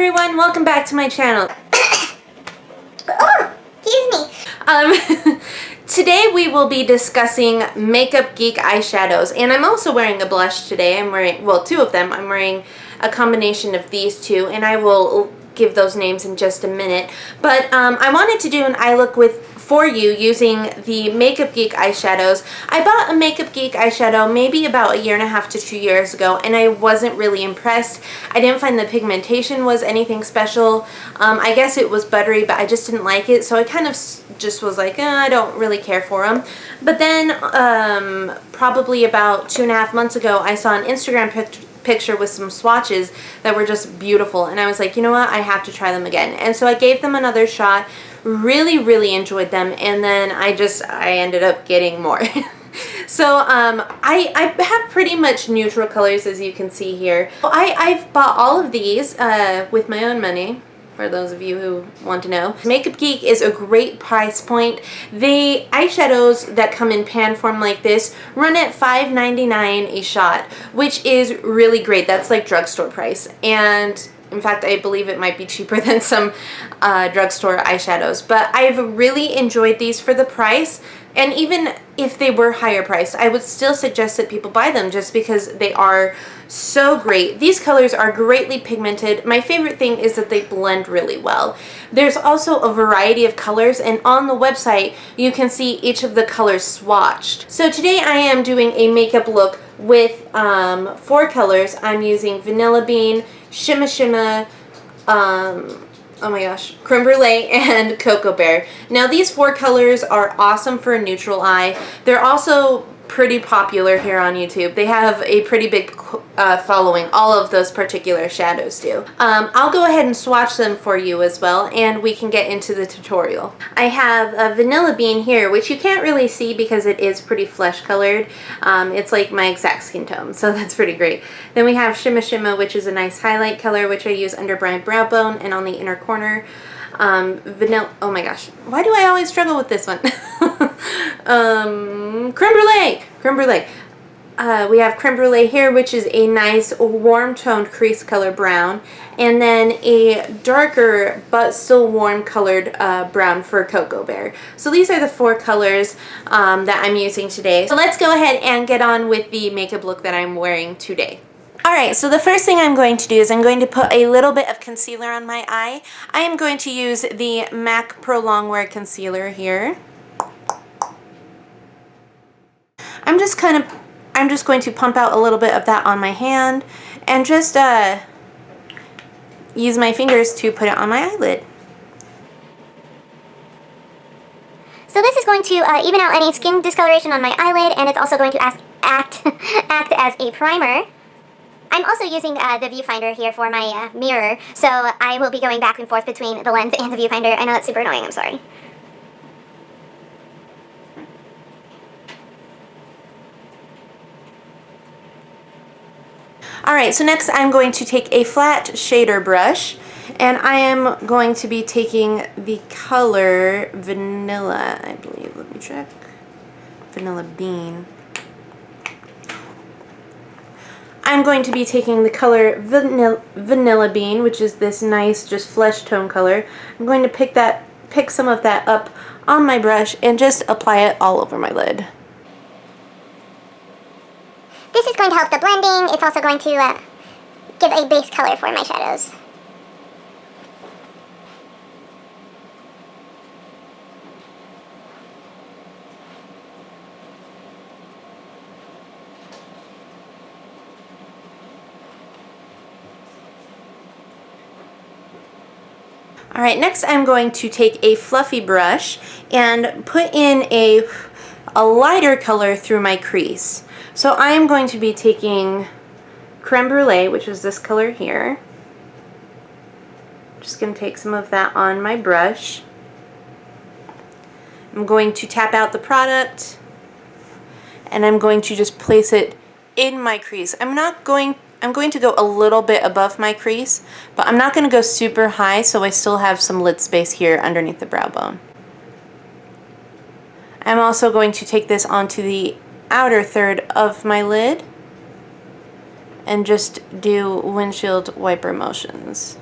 everyone, welcome back to my channel. Oh, excuse me. Today we will be discussing Makeup Geek eyeshadows, and I'm also wearing a blush today. I'm wearing, well, two of them. I'm wearing a combination of these two, and I will give those names in just a minute. But I wanted to do an eye look for you using the Makeup Geek eyeshadows. I bought a Makeup Geek eyeshadow maybe about 1.5 to 2 years ago, and I wasn't really impressed. I didn't find the pigmentation was anything special. I guess it was buttery, but I just didn't like it, so I kind of just was like, I don't really care for them. But then probably about 2.5 months ago, I saw an Instagram picture with some swatches that were just beautiful, and I was like, you know what, I have to try them again. And so I gave them another shot, really enjoyed them, and then I ended up getting more. So I have pretty much neutral colors, as you can see here. I've bought all of these with my own money, for those of you who want to know. Makeup Geek is a great price point. The eyeshadows that come in pan form like this run at $5.99 a shot, which is really great. That's like drugstore price. And in fact, I believe it might be cheaper than some drugstore eyeshadows. But I've really enjoyed these for the price. And even if they were higher priced, I would still suggest that people buy them just because they are so great. These colors are greatly pigmented. My favorite thing is that they blend really well. There's also a variety of colors, and on the website you can see each of the colors swatched. So today I am doing a makeup look with 4 colors. I'm using Vanilla Bean, Shimma, oh my gosh, Creme Brulee, and Cocoa Bear. Now these 4 colors are awesome for a neutral eye. They're also pretty popular here on YouTube. They have a pretty big following, all of those particular shadows do. I'll go ahead and swatch them for you as well, and we can get into the tutorial. I have a Vanilla Bean here, which you can't really see because it is pretty flesh colored. It's like my exact skin tone, so that's pretty great. Then we have Shimma, which is a nice highlight color, which I use under my brow bone and on the inner corner. Vanilla, oh my gosh, why do I always struggle with this one? Creme Brulee. We have Creme Brulee here, which is a nice warm toned crease color brown, and then a darker but still warm colored brown for Cocoa Bear. So these are the 4 colors that I'm using today. So let's go ahead and get on with the makeup look that I'm wearing today. Alright, so the first thing I'm going to do is I'm going to put a little bit of concealer on my eye. I am going to use the MAC Pro Longwear Concealer here. I'm just going to pump out a little bit of that on my hand and just use my fingers to put it on my eyelid. So this is going to even out any skin discoloration on my eyelid, and it's also going to act as a primer. I'm also using the viewfinder here for my mirror, so I will be going back and forth between the lens and the viewfinder. I know that's super annoying, I'm sorry. Alright, so next I'm going to take a flat shader brush, and I am going to be taking the color Vanilla, I believe. Let me check. Vanilla Bean. I'm going to be taking the color Vanilla Bean, which is this nice, just flesh tone color. I'm going to pick some of that up on my brush and just apply it all over my lid. This is going to help the blending. It's also going to give a base color for my shadows. Alright, next I'm going to take a fluffy brush and put in a lighter color through my crease. So I am going to be taking Creme Brulee, which is this color here. Just going to take some of that on my brush. I'm going to tap out the product, and I'm going to just place it in my crease. I'm going to go a little bit above my crease, but I'm not going to go super high, so I still have some lid space here underneath the brow bone. I'm also going to take this onto the outer third of my lid and just do windshield wiper motions.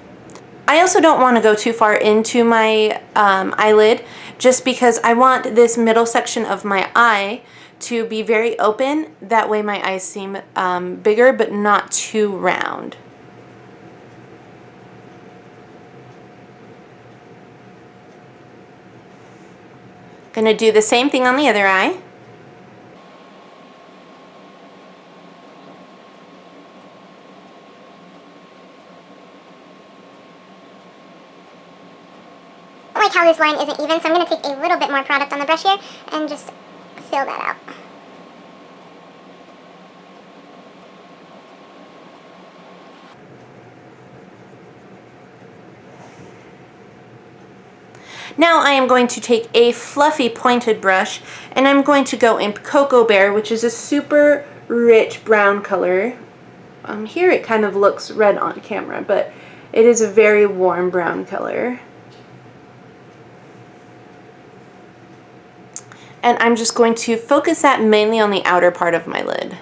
I also don't want to go too far into my eyelid, just because I want this middle section of my eye to be very open. That way my eyes seem bigger but not too round. Gonna do the same thing on the other eye. I like how this line isn't even, so I'm going to take a little bit more product on the brush here and just fill that out. Now I am going to take a fluffy pointed brush and I'm going to go in Cocoa Bear, which is a super rich brown color. Here it kind of looks red on camera, but it is a very warm brown color. And I'm just going to focus that mainly on the outer part of my lid.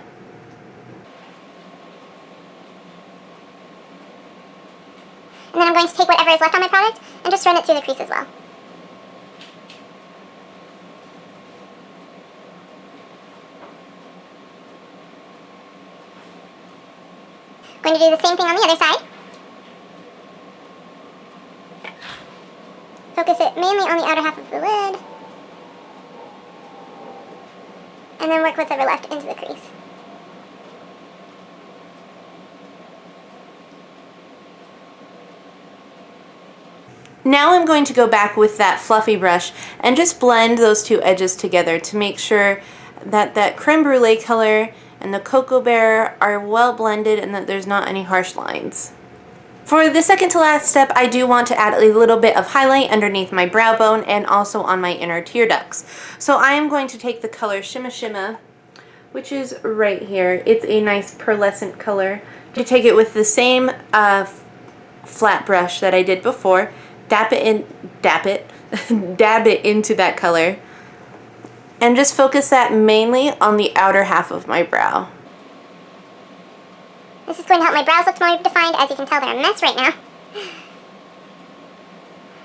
And then I'm going to take whatever is left on my product and just run it through the crease as well. Going to do the same thing on the other side. Focus it mainly on the outer half of the lid. And then work what's ever left into the crease. Now I'm going to go back with that fluffy brush and just blend those two edges together to make sure that that creme brulee color and the Cocoa Bear are well blended and that there's not any harsh lines. For the second to last step, I do want to add a little bit of highlight underneath my brow bone and also on my inner tear ducts. So I am going to take the color Shimma Shimma, which is right here. It's a nice pearlescent color. To take it with the same flat brush that I did before, dab it into that color, and just focus that mainly on the outer half of my brow. This is going to help my brows look more defined. As you can tell, they're a mess right now.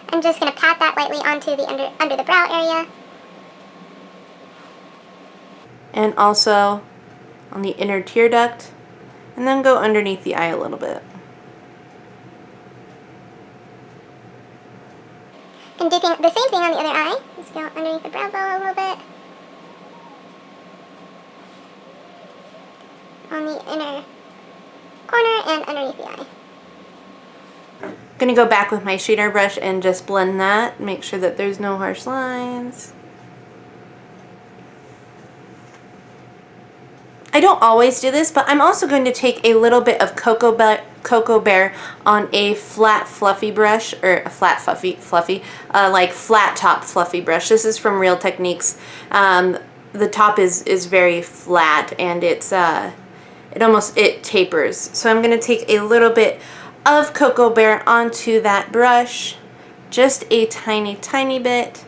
I'm just going to pat that lightly onto the under the brow area. And also on the inner tear duct, and then go underneath the eye a little bit. And do the same thing on the other eye. Just go underneath the brow bone a little bit. On the inner corner and underneath the eye. I'm gonna go back with my shader brush and just blend that, make sure that there's no harsh lines. I don't always do this, but I'm also going to take a little bit of Cocoa Bear on a flat fluffy brush, or a flat fluffy, like flat top fluffy brush. This is from Real Techniques. The top is very flat and it's it tapers. So I'm going to take a little bit of Cocoa Bear onto that brush, just a tiny bit.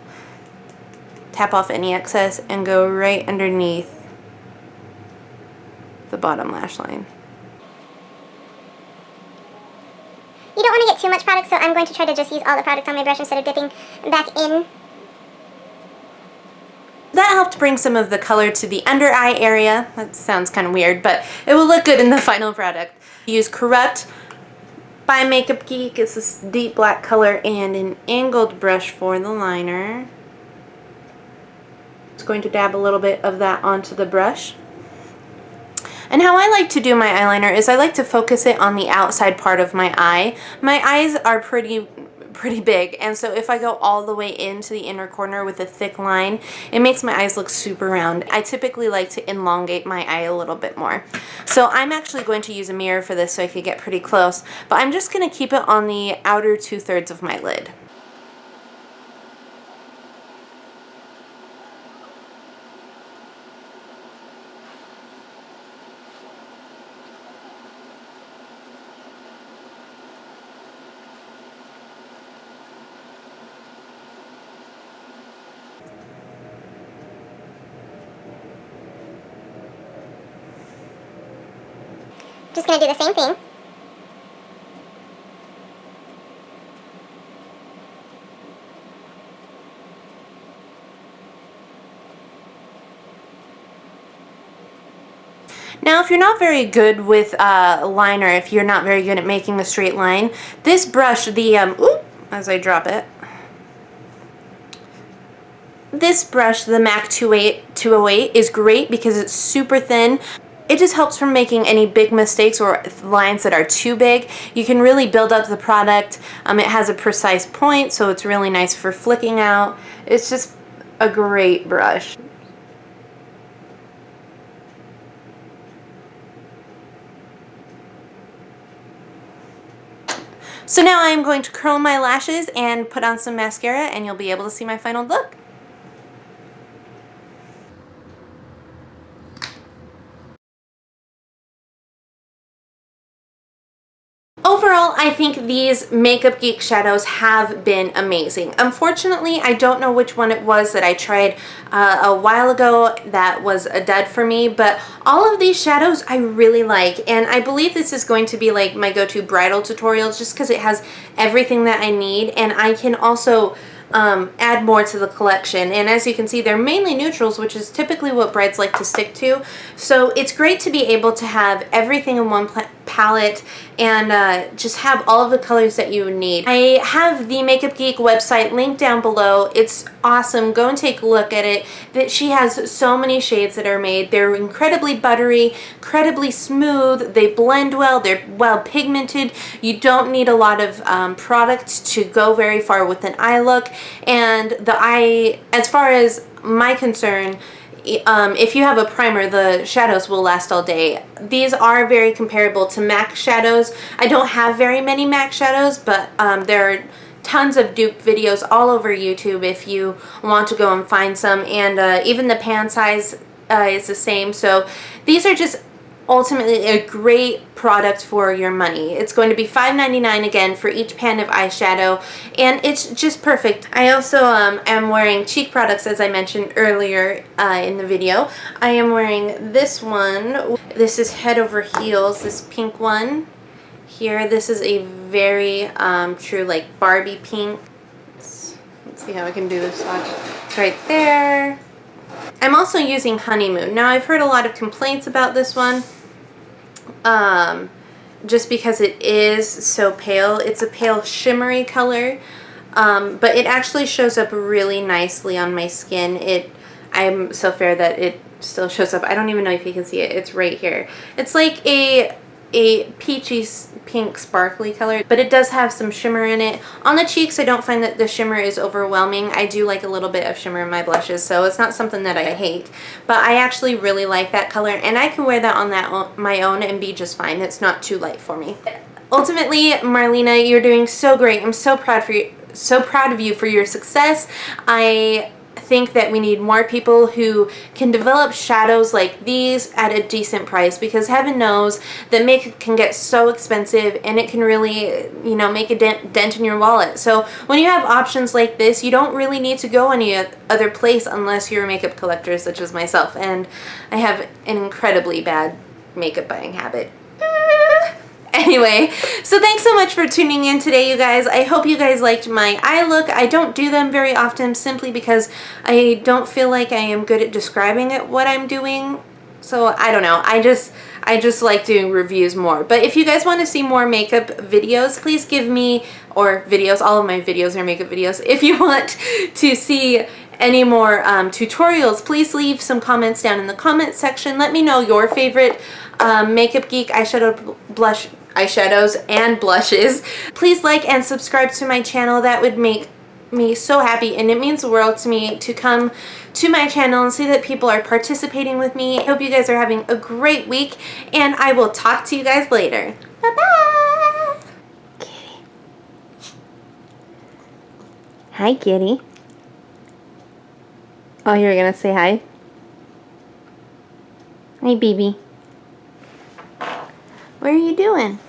Tap off any excess and go right underneath the bottom lash line. You don't want to get too much product, so I'm going to try to just use all the product on my brush instead of dipping back in. That helped bring some of the color to the under eye area. That sounds kind of weird, but it will look good in the final product. Use Corrupt by Makeup Geek. It's this deep black color and an angled brush for the liner. Just going to dab a little bit of that onto the brush. And how I like to do my eyeliner is I like to focus it on the outside part of my eye. My eyes are pretty big, and so if I go all the way into the inner corner with a thick line, it makes my eyes look super round. I typically like to elongate my eye a little bit more. So I'm actually going to use a mirror for this so I could get pretty close, but I'm just going to keep it on the outer 2/3 of my lid. Just going to do the same thing. Now, if you're not very good with liner, if you're not very good at making a straight line, this brush, the, as I drop it, this brush, the MAC 208, is great because it's super thin. It just helps from making any big mistakes or lines that are too big. You can really build up the product. It has a precise point, so it's really nice for flicking out. It's just a great brush. So now I'm going to curl my lashes and put on some mascara, and you'll be able to see my final look. Overall, I think these Makeup Geek shadows have been amazing. Unfortunately, I don't know which one it was that I tried a while ago that was a dud for me, but all of these shadows I really like, and I believe this is going to be like my go-to bridal tutorials just because it has everything that I need, and I can also add more to the collection. And as you can see, they're mainly neutrals, which is typically what brides like to stick to. So it's great to be able to have everything in one palette and just have all of the colors that you need. I have the Makeup Geek website linked down below. It's awesome. Go and take a look at it. She has so many shades that are made. They're incredibly buttery, incredibly smooth. They blend well. They're well pigmented. You don't need a lot of product to go very far with an eye look. And the eye, as far as my concern, if you have a primer, the shadows will last all day. These are very comparable to MAC shadows. I don't have very many MAC shadows, but there are tons of dupe videos all over YouTube if you want to go and find some, and even the pan size is the same. So these are just ultimately a great product for your money. It's going to be $5.99 again for each pan of eyeshadow, and it's just perfect. I also am wearing cheek products, as I mentioned earlier in the video. I am wearing this one. This is Head Over Heels, this pink one here. This is a very true like Barbie pink. Let's see how I can do this swatch. It's right there. I'm also using Honeymoon. Now, I've heard a lot of complaints about this one just because it is so pale. It's a pale shimmery color, but it actually shows up really nicely on my skin. I'm so fair that it still shows up. I don't even know if you can see it. It's right here. It's like a peachy pink sparkly color, but it does have some shimmer in it. On the cheeks, I don't find that the shimmer is overwhelming. I do like a little bit of shimmer in my blushes, so it's not something that I hate, but I actually really like that color, and I can wear that on my own and be just fine. It's not too light for me. Ultimately, Marlena, you're doing so great. I'm so proud of you for your success. I think that we need more people who can develop shadows like these at a decent price, because heaven knows that makeup can get so expensive and it can really, you know, make a dent in your wallet. So when you have options like this, you don't really need to go any other place unless you're a makeup collector such as myself, and I have an incredibly bad makeup buying habit. Anyway, so thanks so much for tuning in today, you guys. I hope you guys liked my eye look. I don't do them very often simply because I don't feel like I am good at describing what I'm doing. So I don't know. I just like doing reviews more. But if you guys want to see more makeup videos, please give me, or videos, all of my videos are makeup videos. If you want to see any more tutorials, please leave some comments down in the comment section. Let me know your favorite Makeup Geek eyeshadows and blushes. Please like and subscribe to my channel. That would make me so happy, and it means the world to me to come to my channel and see that people are participating with me. I hope you guys are having a great week, and I will talk to you guys later. Bye-bye! Kitty. Hi, kitty. Oh, you're gonna say hi? Hi, baby. What are you doing?